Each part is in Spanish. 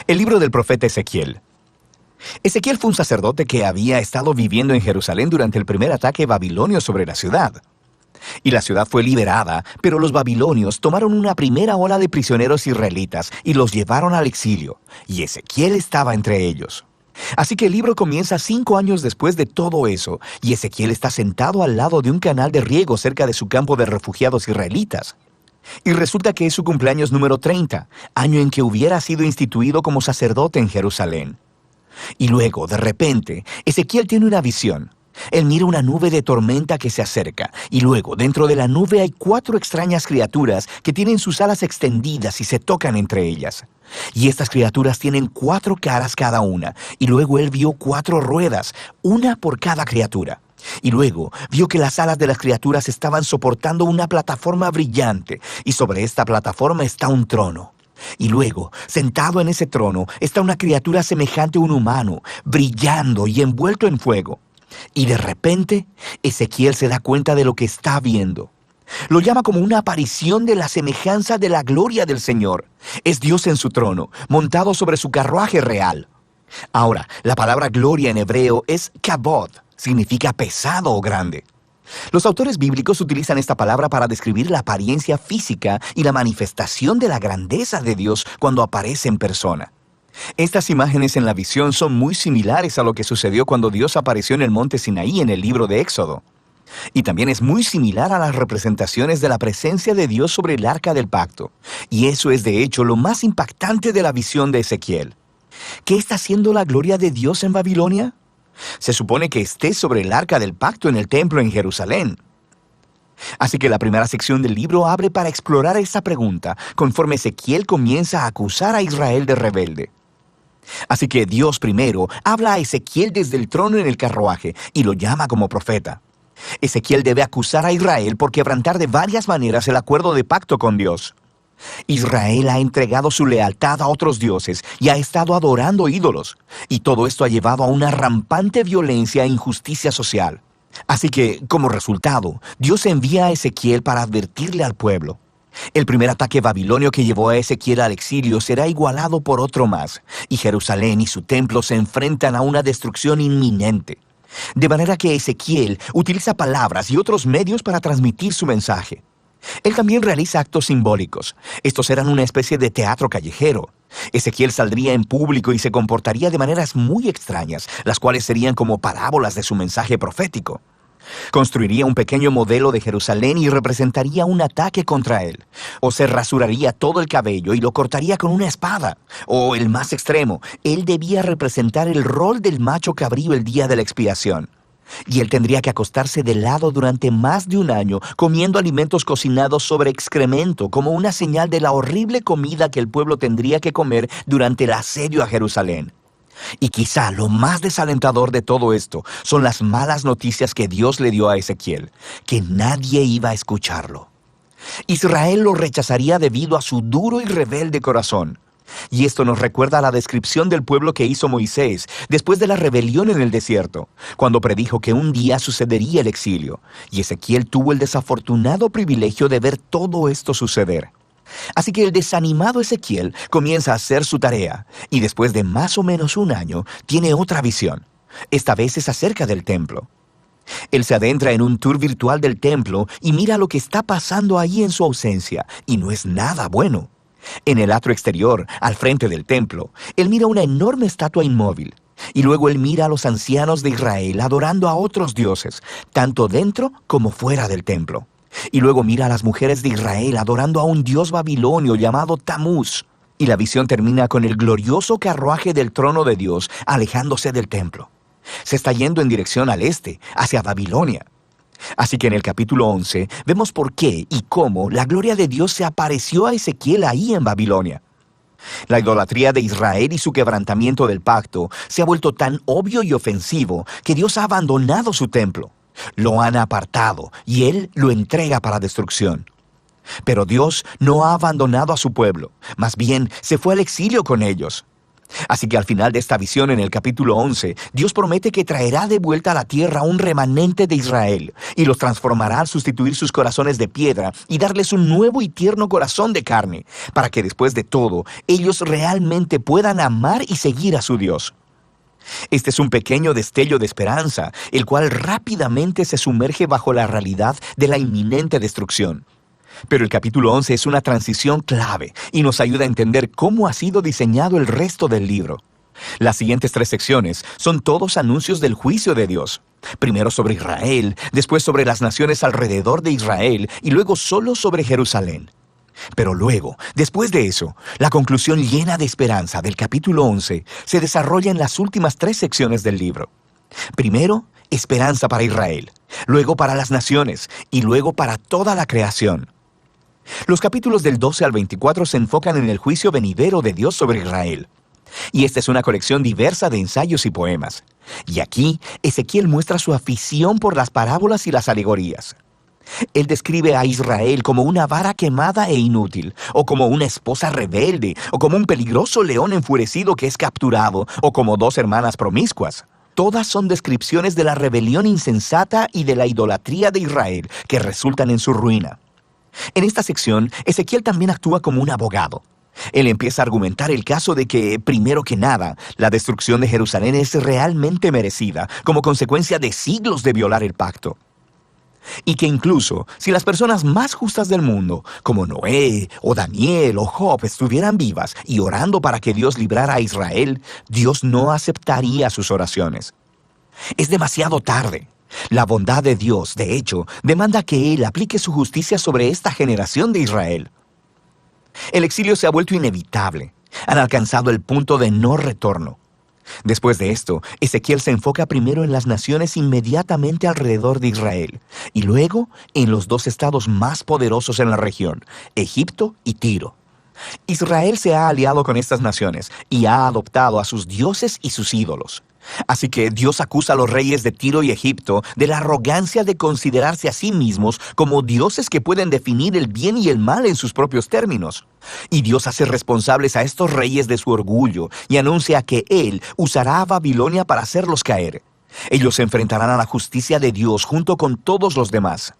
El libro del profeta Ezequiel. Ezequiel fue un sacerdote que había estado viviendo en Jerusalén durante el primer ataque babilonio sobre la ciudad. Y la ciudad fue liberada, pero los babilonios tomaron una primera ola de prisioneros israelitas y los llevaron al exilio, y Ezequiel estaba entre ellos. Así que el libro comienza 5 años después de todo eso, y Ezequiel está sentado al lado de un canal de riego cerca de su campo de refugiados israelitas. Y resulta que es su cumpleaños número 30, año en que hubiera sido instituido como sacerdote en Jerusalén. Y luego, de repente, Ezequiel tiene una visión. Él mira una nube de tormenta que se acerca, y luego, dentro de la nube hay 4 extrañas criaturas que tienen sus alas extendidas y se tocan entre ellas. Y estas criaturas tienen 4 caras cada una, y luego él vio 4 ruedas, una por cada criatura. Y luego vio que las alas de las criaturas estaban soportando una plataforma brillante, y sobre esta plataforma está un trono. Y luego, sentado en ese trono, está una criatura semejante a un humano, brillando y envuelto en fuego. Y de repente, Ezequiel se da cuenta de lo que está viendo. Lo llama como una aparición de la semejanza de la gloria del Señor. Es Dios en su trono, montado sobre su carruaje real. Ahora, la palabra gloria en hebreo es kabod, significa pesado o grande. Los autores bíblicos utilizan esta palabra para describir la apariencia física y la manifestación de la grandeza de Dios cuando aparece en persona. Estas imágenes en la visión son muy similares a lo que sucedió cuando Dios apareció en el monte Sinaí en el libro de Éxodo. Y también es muy similar a las representaciones de la presencia de Dios sobre el arca del pacto. Y eso es de hecho lo más impactante de la visión de Ezequiel. ¿Qué está haciendo la gloria de Dios en Babilonia? Se supone que esté sobre el arca del pacto en el templo en Jerusalén. Así que la primera sección del libro abre para explorar esta pregunta, conforme Ezequiel comienza a acusar a Israel de rebelde. Así que Dios primero habla a Ezequiel desde el trono en el carruaje y lo llama como profeta. Ezequiel debe acusar a Israel por quebrantar de varias maneras el acuerdo de pacto con Dios. Israel ha entregado su lealtad a otros dioses y ha estado adorando ídolos, y todo esto ha llevado a una rampante violencia e injusticia social. Así que, como resultado, Dios envía a Ezequiel para advertirle al pueblo. El primer ataque babilonio que llevó a Ezequiel al exilio será igualado por otro más, y Jerusalén y su templo se enfrentan a una destrucción inminente. De manera que Ezequiel utiliza palabras y otros medios para transmitir su mensaje. Él también realiza actos simbólicos. Estos eran una especie de teatro callejero. Ezequiel saldría en público y se comportaría de maneras muy extrañas, las cuales serían como parábolas de su mensaje profético. Construiría un pequeño modelo de Jerusalén y representaría un ataque contra él. O se rasuraría todo el cabello y lo cortaría con una espada. O, el más extremo, él debía representar el rol del macho cabrío el día de la expiación. Y él tendría que acostarse de lado durante más de un año, comiendo alimentos cocinados sobre excremento, como una señal de la horrible comida que el pueblo tendría que comer durante el asedio a Jerusalén. Y quizá lo más desalentador de todo esto son las malas noticias que Dios le dio a Ezequiel, que nadie iba a escucharlo. Israel lo rechazaría debido a su duro y rebelde corazón. Y esto nos recuerda a la descripción del pueblo que hizo Moisés después de la rebelión en el desierto, cuando predijo que un día sucedería el exilio, y Ezequiel tuvo el desafortunado privilegio de ver todo esto suceder. Así que el desanimado Ezequiel comienza a hacer su tarea, y después de más o menos un año, tiene otra visión. Esta vez es acerca del templo. Él se adentra en un tour virtual del templo y mira lo que está pasando ahí en su ausencia, y no es nada bueno. En el atrio exterior, al frente del templo, él mira una enorme estatua inmóvil. Y luego él mira a los ancianos de Israel adorando a otros dioses, tanto dentro como fuera del templo. Y luego mira a las mujeres de Israel adorando a un dios babilonio llamado Tamuz. Y la visión termina con el glorioso carruaje del trono de Dios alejándose del templo. Se está yendo en dirección al este, hacia Babilonia. Así que en el capítulo 11 vemos por qué y cómo la gloria de Dios se apareció a Ezequiel ahí en Babilonia. La idolatría de Israel y su quebrantamiento del pacto se ha vuelto tan obvio y ofensivo que Dios ha abandonado su templo. Lo han apartado y Él lo entrega para destrucción. Pero Dios no ha abandonado a su pueblo, más bien se fue al exilio con ellos. Así que al final de esta visión en el capítulo 11, Dios promete que traerá de vuelta a la tierra un remanente de Israel y los transformará al sustituir sus corazones de piedra y darles un nuevo y tierno corazón de carne, para que después de todo ellos realmente puedan amar y seguir a su Dios. Este es un pequeño destello de esperanza, el cual rápidamente se sumerge bajo la realidad de la inminente destrucción. Pero el capítulo 11 es una transición clave y nos ayuda a entender cómo ha sido diseñado el resto del libro. Las siguientes 3 secciones son todos anuncios del juicio de Dios. Primero sobre Israel, después sobre las naciones alrededor de Israel y luego solo sobre Jerusalén. Pero luego, después de eso, la conclusión llena de esperanza del capítulo 11 se desarrolla en las últimas 3 secciones del libro. Primero, esperanza para Israel, luego para las naciones y luego para toda la creación. Los capítulos del 12 al 24 se enfocan en el juicio venidero de Dios sobre Israel. Y esta es una colección diversa de ensayos y poemas. Y aquí, Ezequiel muestra su afición por las parábolas y las alegorías. Él describe a Israel como una vara quemada e inútil, o como una esposa rebelde, o como un peligroso león enfurecido que es capturado, o como 2 hermanas promiscuas. Todas son descripciones de la rebelión insensata y de la idolatría de Israel que resultan en su ruina. En esta sección, Ezequiel también actúa como un abogado. Él empieza a argumentar el caso de que, primero que nada, la destrucción de Jerusalén es realmente merecida, como consecuencia de siglos de violar el pacto. Y que incluso, si las personas más justas del mundo, como Noé, o Daniel, o Job, estuvieran vivas y orando para que Dios librara a Israel, Dios no aceptaría sus oraciones. Es demasiado tarde. La bondad de Dios, de hecho, demanda que Él aplique su justicia sobre esta generación de Israel. El exilio se ha vuelto inevitable. Han alcanzado el punto de no retorno. Después de esto, Ezequiel se enfoca primero en las naciones inmediatamente alrededor de Israel, y luego en los 2 estados más poderosos en la región, Egipto y Tiro. Israel se ha aliado con estas naciones y ha adoptado a sus dioses y sus ídolos. Así que Dios acusa a los reyes de Tiro y Egipto de la arrogancia de considerarse a sí mismos como dioses que pueden definir el bien y el mal en sus propios términos. Y Dios hace responsables a estos reyes de su orgullo y anuncia que Él usará a Babilonia para hacerlos caer. Ellos se enfrentarán a la justicia de Dios junto con todos los demás.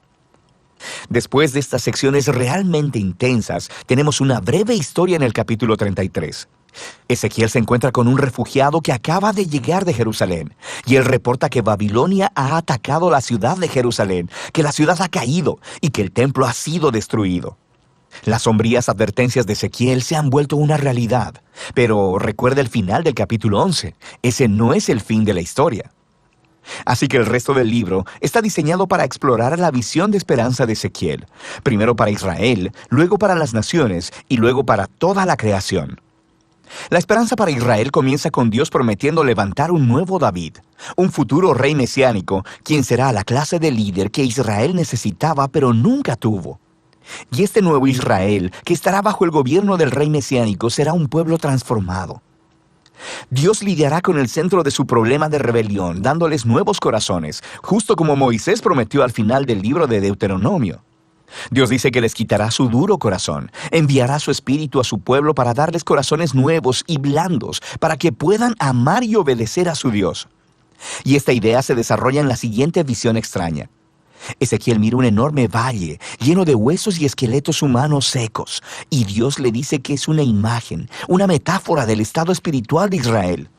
Después de estas secciones realmente intensas, tenemos una breve historia en el capítulo 33. Ezequiel se encuentra con un refugiado que acaba de llegar de Jerusalén, y él reporta que Babilonia ha atacado la ciudad de Jerusalén, que la ciudad ha caído y que el templo ha sido destruido. Las sombrías advertencias de Ezequiel se han vuelto una realidad, pero recuerda el final del capítulo 11, ese no es el fin de la historia. Así que el resto del libro está diseñado para explorar la visión de esperanza de Ezequiel, primero para Israel, luego para las naciones y luego para toda la creación. La esperanza para Israel comienza con Dios prometiendo levantar un nuevo David, un futuro rey mesiánico, quien será la clase de líder que Israel necesitaba pero nunca tuvo. Y este nuevo Israel, que estará bajo el gobierno del rey mesiánico, será un pueblo transformado. Dios lidiará con el centro de su problema de rebelión, dándoles nuevos corazones, justo como Moisés prometió al final del libro de Deuteronomio. Dios dice que les quitará su duro corazón, enviará su espíritu a su pueblo para darles corazones nuevos y blandos, para que puedan amar y obedecer a su Dios. Y esta idea se desarrolla en la siguiente visión extraña. Ezequiel mira un enorme valle lleno de huesos y esqueletos humanos secos, y Dios le dice que es una imagen, una metáfora del estado espiritual de Israel.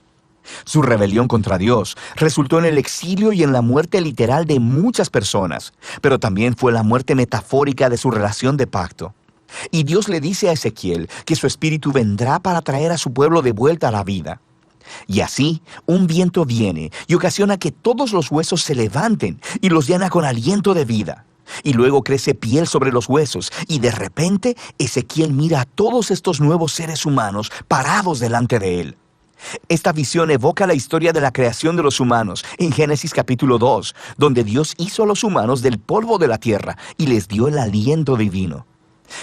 Su rebelión contra Dios resultó en el exilio y en la muerte literal de muchas personas, pero también fue la muerte metafórica de su relación de pacto. Y Dios le dice a Ezequiel que su espíritu vendrá para traer a su pueblo de vuelta a la vida. Y así, un viento viene y ocasiona que todos los huesos se levanten y los llena con aliento de vida. Y luego crece piel sobre los huesos, y de repente Ezequiel mira a todos estos nuevos seres humanos parados delante de él. Esta visión evoca la historia de la creación de los humanos en Génesis capítulo 2, donde Dios hizo a los humanos del polvo de la tierra y les dio el aliento divino.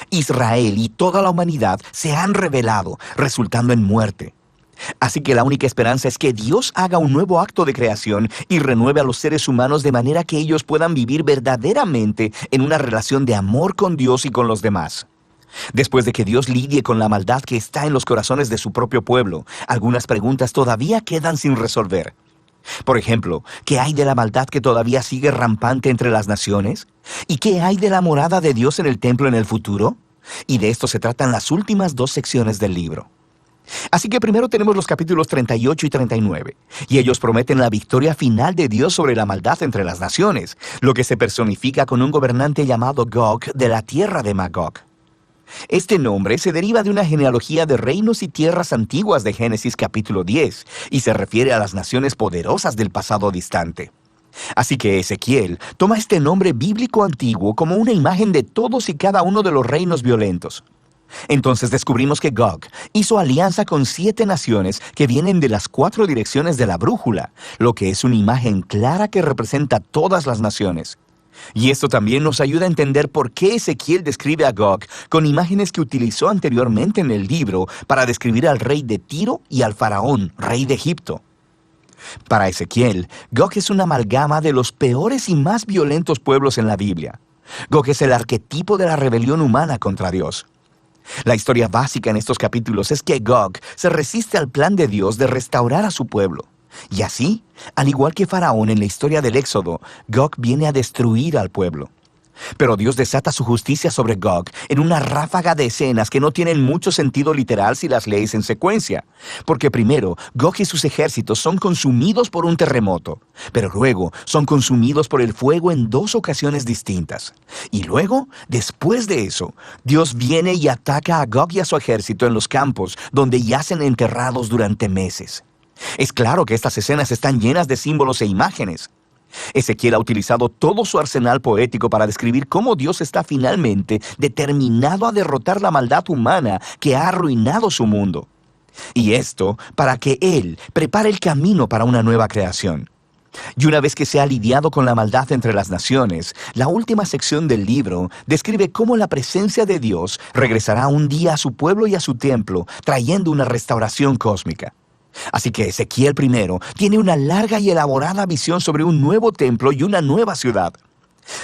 Israel y toda la humanidad se han rebelado, resultando en muerte. Así que la única esperanza es que Dios haga un nuevo acto de creación y renueve a los seres humanos de manera que ellos puedan vivir verdaderamente en una relación de amor con Dios y con los demás. Después de que Dios lidie con la maldad que está en los corazones de su propio pueblo, algunas preguntas todavía quedan sin resolver. Por ejemplo, ¿qué hay de la maldad que todavía sigue rampante entre las naciones? ¿Y qué hay de la morada de Dios en el templo en el futuro? Y de esto se tratan las últimas 2 secciones del libro. Así que primero tenemos los capítulos 38 y 39, y ellos prometen la victoria final de Dios sobre la maldad entre las naciones, lo que se personifica con un gobernante llamado Gog de la tierra de Magog. Este nombre se deriva de una genealogía de reinos y tierras antiguas de Génesis capítulo 10, y se refiere a las naciones poderosas del pasado distante. Así que Ezequiel toma este nombre bíblico antiguo como una imagen de todos y cada uno de los reinos violentos. Entonces descubrimos que Gog hizo alianza con 7 naciones que vienen de las 4 direcciones de la brújula, lo que es una imagen clara que representa todas las naciones. Y esto también nos ayuda a entender por qué Ezequiel describe a Gog con imágenes que utilizó anteriormente en el libro para describir al rey de Tiro y al faraón, rey de Egipto. Para Ezequiel, Gog es una amalgama de los peores y más violentos pueblos en la Biblia. Gog es el arquetipo de la rebelión humana contra Dios. La historia básica en estos capítulos es que Gog se resiste al plan de Dios de restaurar a su pueblo. Y así, al igual que Faraón en la historia del Éxodo, Gog viene a destruir al pueblo. Pero Dios desata su justicia sobre Gog en una ráfaga de escenas que no tienen mucho sentido literal si las lees en secuencia. Porque primero, Gog y sus ejércitos son consumidos por un terremoto, pero luego son consumidos por el fuego en 2 ocasiones distintas. Y luego, después de eso, Dios viene y ataca a Gog y a su ejército en los campos donde yacen enterrados durante meses. Es claro que estas escenas están llenas de símbolos e imágenes. Ezequiel ha utilizado todo su arsenal poético para describir cómo Dios está finalmente determinado a derrotar la maldad humana que ha arruinado su mundo. Y esto para que Él prepare el camino para una nueva creación. Y una vez que se ha lidiado con la maldad entre las naciones, la última sección del libro describe cómo la presencia de Dios regresará un día a su pueblo y a su templo, trayendo una restauración cósmica. Así que Ezequiel primero tiene una larga y elaborada visión sobre un nuevo templo y una nueva ciudad.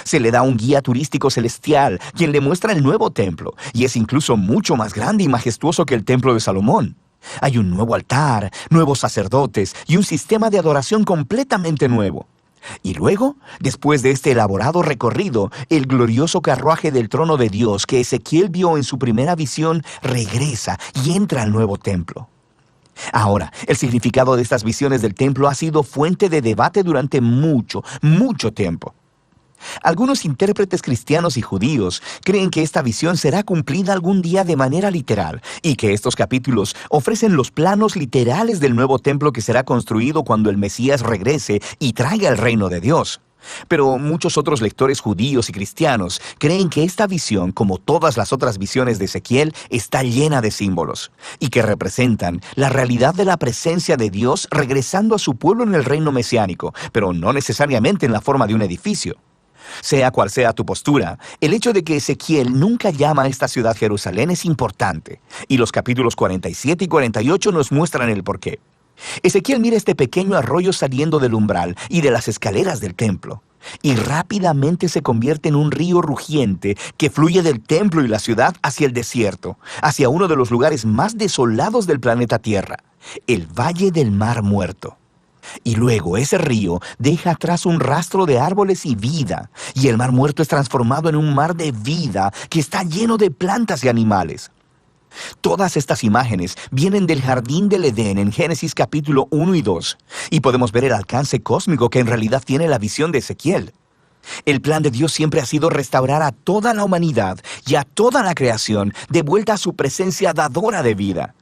Se le da un guía turístico celestial, quien le muestra el nuevo templo, y es incluso mucho más grande y majestuoso que el templo de Salomón. Hay un nuevo altar, nuevos sacerdotes y un sistema de adoración completamente nuevo. Y luego, después de este elaborado recorrido, el glorioso carruaje del trono de Dios que Ezequiel vio en su primera visión regresa y entra al nuevo templo. Ahora, el significado de estas visiones del templo ha sido fuente de debate durante mucho tiempo. Algunos intérpretes cristianos y judíos creen que esta visión será cumplida algún día de manera literal y que estos capítulos ofrecen los planos literales del nuevo templo que será construido cuando el Mesías regrese y traiga el reino de Dios. Pero muchos otros lectores judíos y cristianos creen que esta visión, como todas las otras visiones de Ezequiel, está llena de símbolos y que representan la realidad de la presencia de Dios regresando a su pueblo en el reino mesiánico, pero no necesariamente en la forma de un edificio. Sea cual sea tu postura, el hecho de que Ezequiel nunca llama a esta ciudad Jerusalén es importante, y los capítulos 47 y 48 nos muestran el porqué. Ezequiel mira este pequeño arroyo saliendo del umbral y de las escaleras del templo, y rápidamente se convierte en un río rugiente que fluye del templo y la ciudad hacia el desierto, hacia uno de los lugares más desolados del planeta Tierra, el Valle del Mar Muerto. Y luego ese río deja atrás un rastro de árboles y vida, y el Mar Muerto es transformado en un mar de vida que está lleno de plantas y animales. Todas estas imágenes vienen del jardín del Edén en Génesis capítulo 1 y 2, y podemos ver el alcance cósmico que en realidad tiene la visión de Ezequiel. El plan de Dios siempre ha sido restaurar a toda la humanidad y a toda la creación de vuelta a su presencia dadora de vida.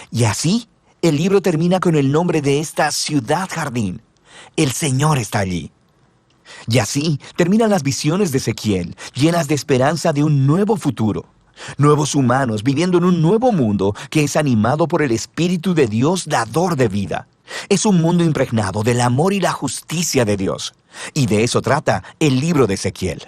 Y así, el libro termina con el nombre de esta ciudad jardín. El Señor está allí. Y así terminan las visiones de Ezequiel, llenas de esperanza de un nuevo futuro. Nuevos humanos viviendo en un nuevo mundo que es animado por el Espíritu de Dios dador de vida. Es un mundo impregnado del amor y la justicia de Dios. Y de eso trata el libro de Ezequiel.